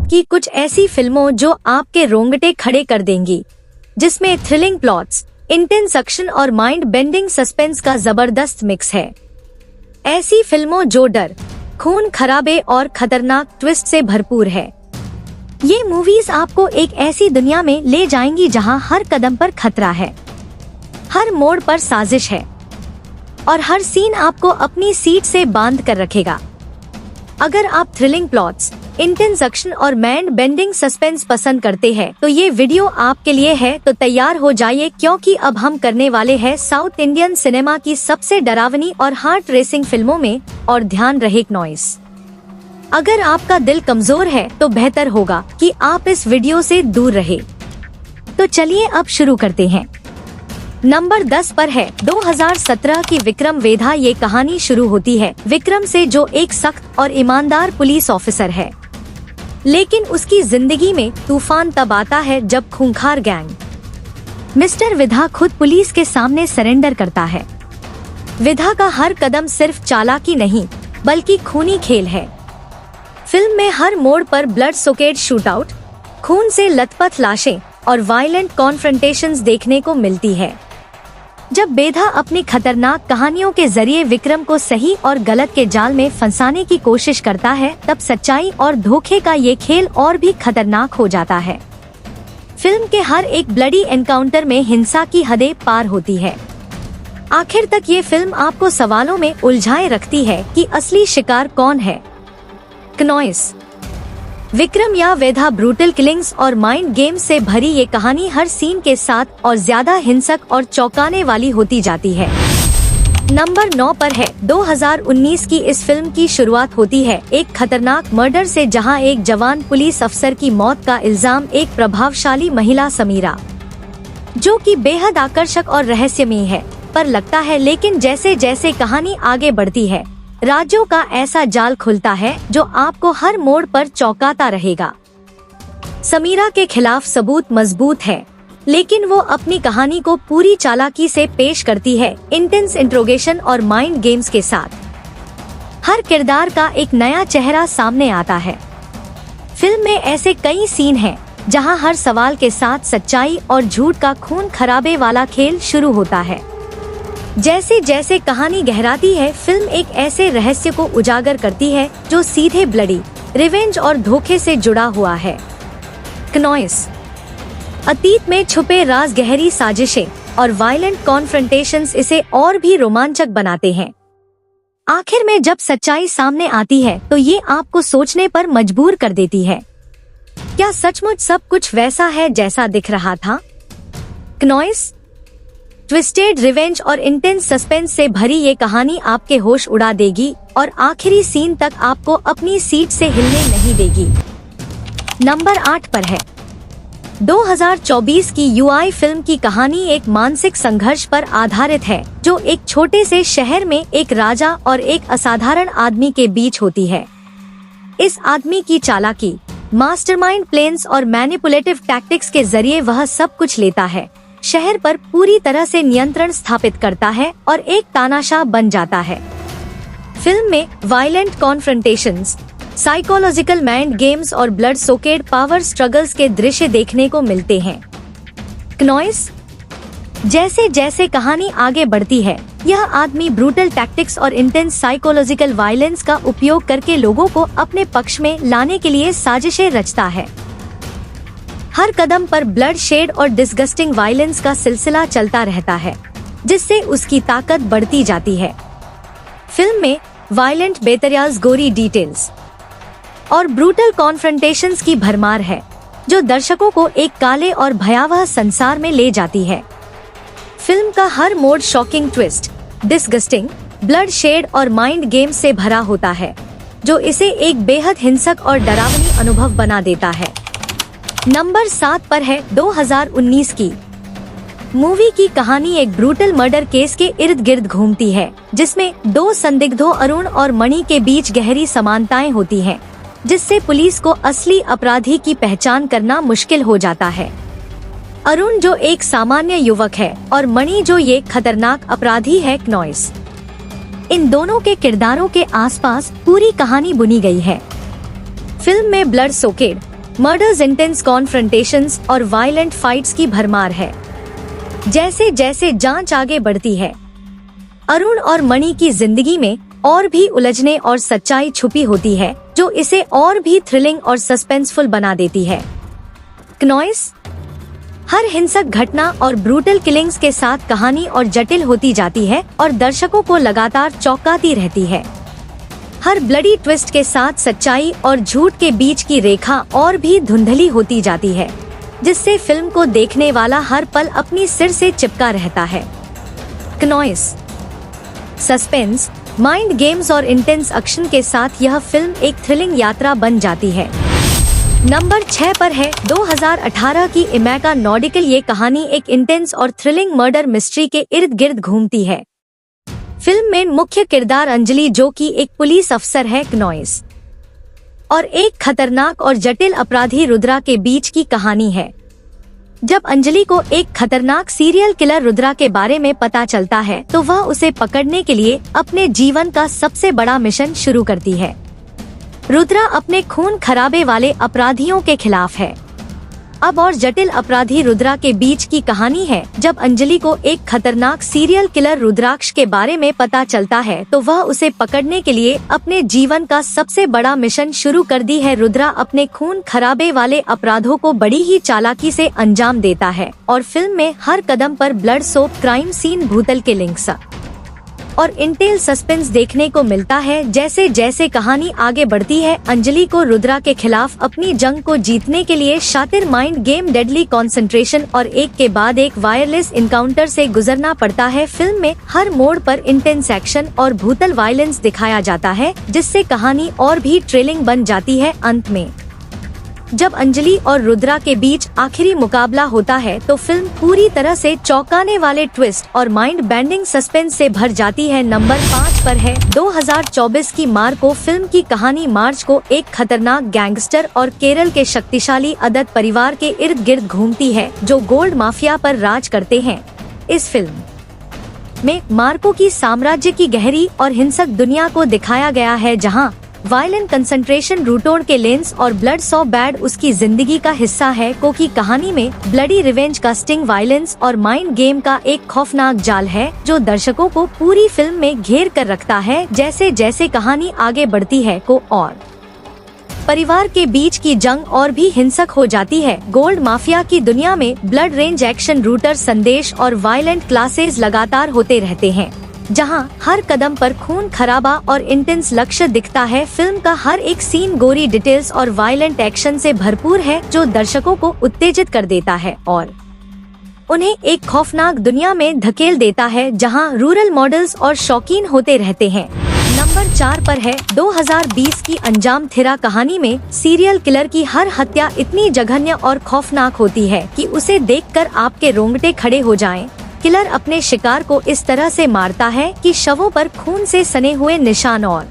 आपकी कुछ ऐसी फिल्मों जो आपके रोंगटे खड़े कर देंगी, जिसमें थ्रिलिंग प्लॉट्स, इंटेंस एक्शन और माइंड बेंडिंग सस्पेंस का जबरदस्त मिक्स है। ऐसी फिल्मों जो डर, खून खराबे और खतरनाक ट्विस्ट से भरपूर है। ये मूवीज आपको एक ऐसी दुनिया में ले जाएंगी जहां हर कदम पर खतरा है, हर मोड़ पर साजिश है और हर सीन आपको अपनी सीट से बांध कर रखेगा। अगर आप थ्रिलिंग प्लॉट्स, इंटेंस एक्शन और माइंड बेंडिंग सस्पेंस पसंद करते हैं तो ये वीडियो आपके लिए है। तो तैयार हो जाइए, क्योंकि अब हम करने वाले हैं साउथ इंडियन सिनेमा की सबसे डरावनी और हार्ट रेसिंग फिल्मों में। और ध्यान रहे नॉइस, अगर आपका दिल कमजोर है तो बेहतर होगा कि आप इस वीडियो से दूर रहे। तो चलिए अब शुरू करते हैं। नंबर 10 पर है 2017 की विक्रम वेधा। ये कहानी शुरू होती है विक्रम से, जो एक सख्त और ईमानदार पुलिस ऑफिसर है, लेकिन उसकी जिंदगी में तूफान तब आता है जब खूंखार गैंग मिस्टर विधा खुद पुलिस के सामने सरेंडर करता है। विधा का हर कदम सिर्फ चालाकी नहीं बल्कि खूनी खेल है। फिल्म में हर मोड़ पर ब्लड सोकेड शूटआउट, खून से लथपथ लाशें और वायलेंट कॉन्फ्रंटेशंस देखने को मिलती है। जब बेधा अपनी खतरनाक कहानियों के जरिए विक्रम को सही और गलत के जाल में फंसाने की कोशिश करता है, तब सच्चाई और धोखे का ये खेल और भी खतरनाक हो जाता है। फिल्म के हर एक ब्लडी एनकाउंटर में हिंसा की हदें पार होती है। आखिर तक ये फिल्म आपको सवालों में उलझाए रखती है कि असली शिकार कौन है। क्नॉइस, विक्रम या वेधा ब्रूटल किलिंग्स और माइंड गेम्स से भरी ये कहानी हर सीन के साथ और ज्यादा हिंसक और चौंकाने वाली होती जाती है। नंबर 9 पर है 2019 की इस फिल्म की शुरुआत होती है एक खतरनाक मर्डर से, जहां एक जवान पुलिस अफसर की मौत का इल्जाम एक प्रभावशाली महिला समीरा, जो कि बेहद आकर्षक और रहस्यमयी है, पर लगता है। लेकिन जैसे जैसे कहानी आगे बढ़ती है, राज्यों का ऐसा जाल खुलता है जो आपको हर मोड़ पर चौंकाता रहेगा। समीरा के खिलाफ सबूत मजबूत है, लेकिन वो अपनी कहानी को पूरी चालाकी से पेश करती है, इंटेंस इंट्रोगेशन और माइंड गेम्स के साथ। हर किरदार का एक नया चेहरा सामने आता है। फिल्म में ऐसे कई सीन हैं जहां हर सवाल के साथ सच्चाई और झूठ का खून खराबे वाला खेल शुरू होता है। जैसे जैसे कहानी गहराती है, फिल्म एक ऐसे रहस्य को उजागर करती है जो सीधे ब्लडी, रिवेंज और धोखे से जुड़ा हुआ है। क्नॉइस, अतीत में छुपे राज, गहरी साजिशें और वायलेंट कॉन्फ्रंटेशंस इसे और भी रोमांचक बनाते हैं। आखिर में जब सच्चाई सामने आती है तो ये आपको सोचने पर मजबूर कर देती है। क्या सचमुच सब कुछ वैसा है जैसा दिख रहा था? क्नॉइस, ट्विस्टेड रिवेंज और इंटेंस सस्पेंस से भरी ये कहानी आपके होश उड़ा देगी और आखिरी सीन तक आपको अपनी सीट से हिलने नहीं देगी। नंबर 8 पर है 2024 की यूआई फिल्म की कहानी एक मानसिक संघर्ष पर आधारित है, जो एक छोटे से शहर में एक राजा और एक असाधारण आदमी के बीच होती है। इस आदमी की चालाकी, मास्टरमाइंड प्लान्स और मैनिपुलेटिव टैक्टिक्स के जरिए वह सब कुछ लेता है, शहर पर पूरी तरह से नियंत्रण स्थापित करता है और एक तानाशाह बन जाता है। फिल्म में वायलेंट कॉन्फ्रंटेशंस, साइकोलॉजिकल माइंड गेम्स और ब्लड सोकेड पावर स्ट्रगल्स के दृश्य देखने को मिलते हैं। क्नॉइस, जैसे जैसे कहानी आगे बढ़ती है, यह आदमी ब्रूटल टैक्टिक्स और इंटेंस साइकोलॉजिकल वायलेंस का उपयोग करके लोगों को अपने पक्ष में लाने के लिए साजिशें रचता है। हर कदम पर ब्लड शेड और डिस्गस्टिंग वायलेंस का सिलसिला चलता रहता है, जिससे उसकी ताकत बढ़ती जाती है। फिल्म में वायलेंट, बेतरयाज, गोरी डिटेल्स और ब्रूटल कॉन्फ्रंटेशंस की भरमार है, जो दर्शकों को एक काले और भयावह संसार में ले जाती है। फिल्म का हर मोड़ shocking twist, disgusting, blood shed और माइंड गेम से भरा होता है, जो इसे एक बेहद हिंसक और डरावनी अनुभव बना देता है। नंबर 7 पर है 2019 की मूवी की कहानी एक ब्रूटल मर्डर केस के इर्द गिर्द घूमती है, जिसमें दो संदिग्धों अरुण और मणि के बीच गहरी समानताएं होती हैं, जिससे पुलिस को असली अपराधी की पहचान करना मुश्किल हो जाता है। अरुण जो एक सामान्य युवक है और मणि जो ये खतरनाक अपराधी है। क्नॉइस, इन दोनों के किरदारों के आसपास पूरी कहानी बुनी गई है। फिल्म में ब्लड सोकेड, मर्डर्स, इंटेंस कॉन्फ्रंटेशंस और वायलेंट फाइट्स की भरमार है। जैसे जैसे जांच आगे बढ़ती है, अरुण और मणि की जिंदगी में और भी उलझने और सच्चाई छुपी होती है, जो इसे और भी थ्रिलिंग और सस्पेंसफुल बना देती है। क्नॉइस, हर हिंसक घटना और ब्रूटल किलिंग्स के साथ कहानी और जटिल होती जाती है और दर्शकों को लगातार चौंकाती रहती है। हर ब्लडी ट्विस्ट के साथ सच्चाई और झूठ के बीच की रेखा और भी धुंधली होती जाती है, जिससे फिल्म को देखने वाला हर पल अपनी सिर से चिपका रहता है। क्नॉइस, सस्पेंस, माइंड गेम्स और इंटेंस एक्शन के साथ यह फिल्म एक थ्रिलिंग यात्रा बन जाती है। नंबर 6 पर है 2018 की इमैका नॉर्डिकल। ये कहानी एक इंटेंस और थ्रिलिंग मर्डर मिस्ट्री के इर्द गिर्द घूमती है। फिल्म में मुख्य किरदार अंजलि, जो कि एक पुलिस अफसर है, क्नॉइस और एक खतरनाक और जटिल अपराधी रुद्रा के बीच की कहानी है। जब अंजलि को एक खतरनाक सीरियल किलर रुद्रा के बारे में पता चलता है, तो वह उसे पकड़ने के लिए अपने जीवन का सबसे बड़ा मिशन शुरू करती है। रुद्रा अपने खून खराबे वाले अपराधियों के खिलाफ है। अब और जटिल अपराधी रुद्रा के बीच की कहानी है। जब अंजलि को एक खतरनाक सीरियल किलर रुद्राक्ष के बारे में पता चलता है, तो वह उसे पकड़ने के लिए अपने जीवन का सबसे बड़ा मिशन शुरू कर दी है। रुद्रा अपने खून खराबे वाले अपराधों को बड़ी ही चालाकी से अंजाम देता है और फिल्म में हर कदम पर ब्लड सोप क्राइम सीन, भूतल के लिंक्स और इंटेल सस्पेंस देखने को मिलता है। जैसे जैसे कहानी आगे बढ़ती है, अंजलि को रुद्रा के खिलाफ अपनी जंग को जीतने के लिए शातिर माइंड गेम, डेडली कंसंट्रेशन और एक के बाद एक वायरलेस इनकाउंटर से गुजरना पड़ता है। फिल्म में हर मोड़ पर इंटेंस एक्शन और भूतल वायलेंस दिखाया जाता है, जिससे कहानी और भी थ्रिलिंग बन जाती है। अंत में जब अंजलि और रुद्रा के बीच आखिरी मुकाबला होता है, तो फिल्म पूरी तरह से चौंकाने वाले ट्विस्ट और माइंड बेंडिंग सस्पेंस से भर जाती है। नंबर 5 पर है 2024 की मार्को। फिल्म की कहानी मार्च को एक खतरनाक गैंगस्टर और केरल के शक्तिशाली अदत परिवार के इर्द गिर्द घूमती है, जो गोल्ड माफिया पर राज करते हैं। इस फिल्म में मार्को की साम्राज्य की गहरी और हिंसक दुनिया को दिखाया गया है, जहां वायलेंट कंसंट्रेशन, रूटोड के लेंस और ब्लड सो बैड उसकी जिंदगी का हिस्सा है। को की कहानी में ब्लडी रिवेंज, कास्टिंग, वायलेंस और माइंड गेम का एक खौफनाक जाल है, जो दर्शकों को पूरी फिल्म में घेर कर रखता है। जैसे जैसे कहानी आगे बढ़ती है, को और परिवार के बीच की जंग और भी हिंसक हो जाती है। गोल्ड माफिया की दुनिया में ब्लड रेंज, एक्शन, रूटर, संदेश और वायलेंट क्लासेस लगातार होते रहते हैं, जहां हर कदम पर खून खराबा और इंटेंस लक्ष्य दिखता है। फिल्म का हर एक सीन गोरी डिटेल्स और वायलेंट एक्शन से भरपूर है, जो दर्शकों को उत्तेजित कर देता है और उन्हें एक खौफनाक दुनिया में धकेल देता है, जहां रूरल मॉडल्स और शौकीन होते रहते हैं। नंबर 4 पर है 2020 की अंजाम थिरा। कहानी में सीरियल किलर की हर हत्या इतनी जघन्य और खौफनाक होती है कि उसे देखकर आपके रोंगटे खड़े हो जाएं। किलर अपने शिकार को इस तरह से मारता है कि शवों पर खून से सने हुए निशान और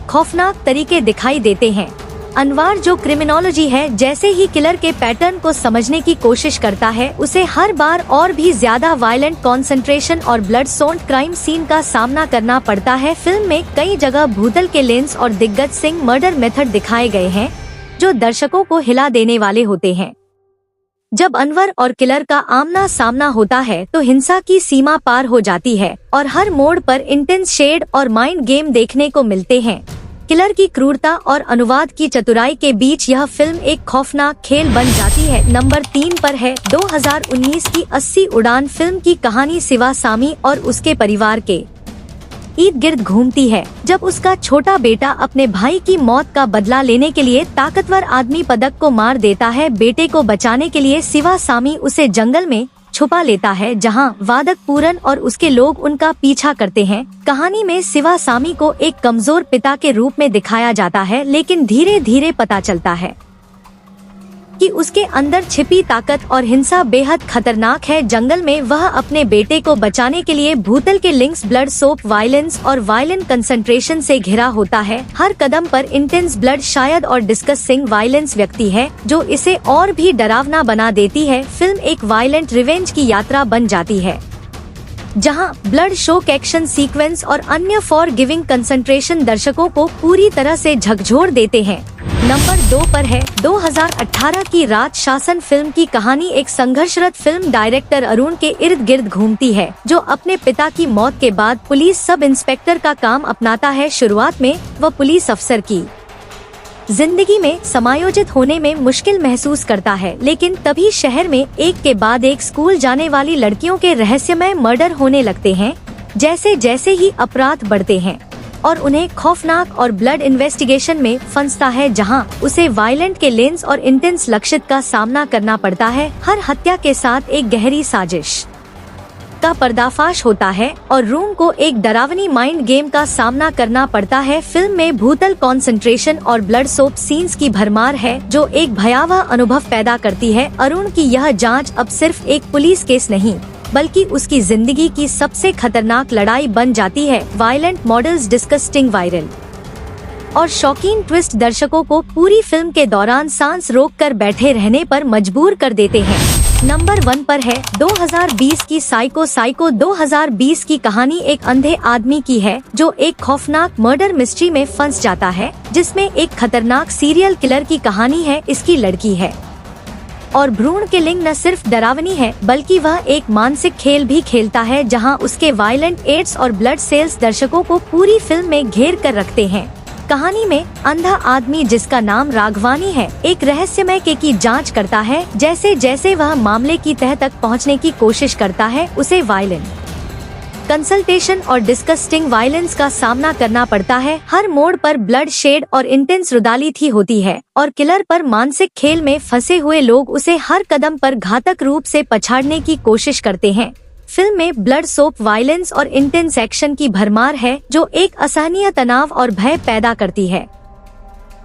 खौफनाक तरीके दिखाई देते हैं। अनवार, जो क्रिमिनोलॉजी है, जैसे ही किलर के पैटर्न को समझने की कोशिश करता है, उसे हर बार और भी ज्यादा वायलेंट कंसंट्रेशन और ब्लड सोन्ड क्राइम सीन का सामना करना पड़ता है। फिल्म में कई जगह भूतल के लेंस और दिग्गज सिंह मर्डर मेथड दिखाए गए हैं, जो दर्शकों को हिला देने वाले होते हैं। जब अनवर और किलर का आमना सामना होता है, तो हिंसा की सीमा पार हो जाती है और हर मोड़ पर इंटेंस शेड और माइंड गेम देखने को मिलते हैं। किलर की क्रूरता और अनुवाद की चतुराई के बीच यह फिल्म एक खौफनाक खेल बन जाती है। नंबर 3 पर है 2019 की 80 उड़ान। फिल्म की कहानी शिवा सामी और उसके परिवार के इर्द गिर्द घूमती है। जब उसका छोटा बेटा अपने भाई की मौत का बदला लेने के लिए ताकतवर आदमी पदक को मार देता है, बेटे को बचाने के लिए शिवा सामी उसे जंगल में छुपा लेता है, जहां वादक पूरन और उसके लोग उनका पीछा करते हैं। कहानी में शिवा सामी को एक कमजोर पिता के रूप में दिखाया जाता है, लेकिन धीरे धीरे पता चलता है कि उसके अंदर छिपी ताकत और हिंसा बेहद खतरनाक है। जंगल में वह अपने बेटे को बचाने के लिए भूतल के लिंक्स, ब्लड सोप, वायलेंस और वायलेंट कंसंट्रेशन से घिरा होता है। हर कदम पर इंटेंस ब्लड, शायद और डिस्कसिंग वायलेंस व्यक्ति है, जो इसे और भी डरावना बना देती है। फिल्म एक वायलेंट रिवेंज की यात्रा बन जाती है, जहां ब्लड शोक एक्शन सीक्वेंस और अन्य फॉर गिविंग कंसंट्रेशन दर्शकों को पूरी तरह से झकझोर देते हैं। नंबर 2 पर है 2018 की राज शासन फिल्म की कहानी। एक संघर्षरत फिल्म डायरेक्टर अरुण के इर्द गिर्द घूमती है, जो अपने पिता की मौत के बाद पुलिस सब इंस्पेक्टर का काम अपनाता है। शुरुआत में वह पुलिस अफसर की जिंदगी में समायोजित होने में मुश्किल महसूस करता है, लेकिन तभी शहर में एक के बाद एक स्कूल जाने वाली लड़कियों के रहस्यमय मर्डर होने लगते हैं। जैसे जैसे ही अपराध बढ़ते हैं और उन्हें खौफनाक और ब्लड इन्वेस्टिगेशन में फंसता है, जहां उसे वायलेंट के लेंस और इंटेंस लक्षित का सामना करना पड़ता है। हर हत्या के साथ एक गहरी साजिश का पर्दाफाश होता है और रूम को एक डरावनी माइंड गेम का सामना करना पड़ता है। फिल्म में भूतल कॉन्सेंट्रेशन और ब्लड सोप सीन्स की भरमार है, जो एक भयावह अनुभव पैदा करती है। अरुण की यह जांच अब सिर्फ एक पुलिस केस नहीं, बल्कि उसकी जिंदगी की सबसे खतरनाक लड़ाई बन जाती है। वायलेंट मॉडल्स, डिस्गस्टिंग वायरल और शौकीन ट्विस्ट दर्शकों को पूरी फिल्म के दौरान सांस रोककर बैठे रहने पर मजबूर कर देते हैं। नंबर 1 पर है 2020 की साइको। साइको 2020 की कहानी एक अंधे आदमी की है, जो एक खौफनाक मर्डर मिस्ट्री में फंस जाता है, जिसमें एक खतरनाक सीरियल किलर की कहानी है। इसकी लड़की है और भ्रूण किलिंग न सिर्फ डरावनी है, बल्कि वह एक मानसिक खेल भी खेलता है, जहां उसके वायलेंट एड्स और ब्लड सेल्स दर्शकों को पूरी फिल्म में घेर कर रखते हैं। कहानी में अंधा आदमी, जिसका नाम राघवानी है, एक रहस्यमय केस की जांच करता है। जैसे जैसे वह मामले की तह तक पहुंचने की कोशिश करता है, उसे वायलेंट कंसल्टेशन और डिस्गस्टिंग वायलेंस का सामना करना पड़ता है। हर मोड़ पर ब्लड शेड और इंटेंस रुदाली होती है और किलर पर मानसिक खेल में फंसे हुए लोग उसे हर कदम पर घातक रूप से पछाड़ने की कोशिश करते हैं। फिल्म में ब्लड सोप, वायलेंस और इंटेंस एक्शन की भरमार है, जो एक असहनीय तनाव और भय पैदा करती है।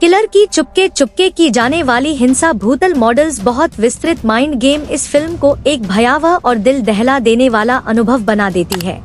किलर की चुपके चुपके की जाने वाली हिंसा, भूतल मॉडल्स, बहुत विस्तृत माइंड गेम इस फिल्म को एक भयावह और दिल दहला देने वाला अनुभव बना देती है।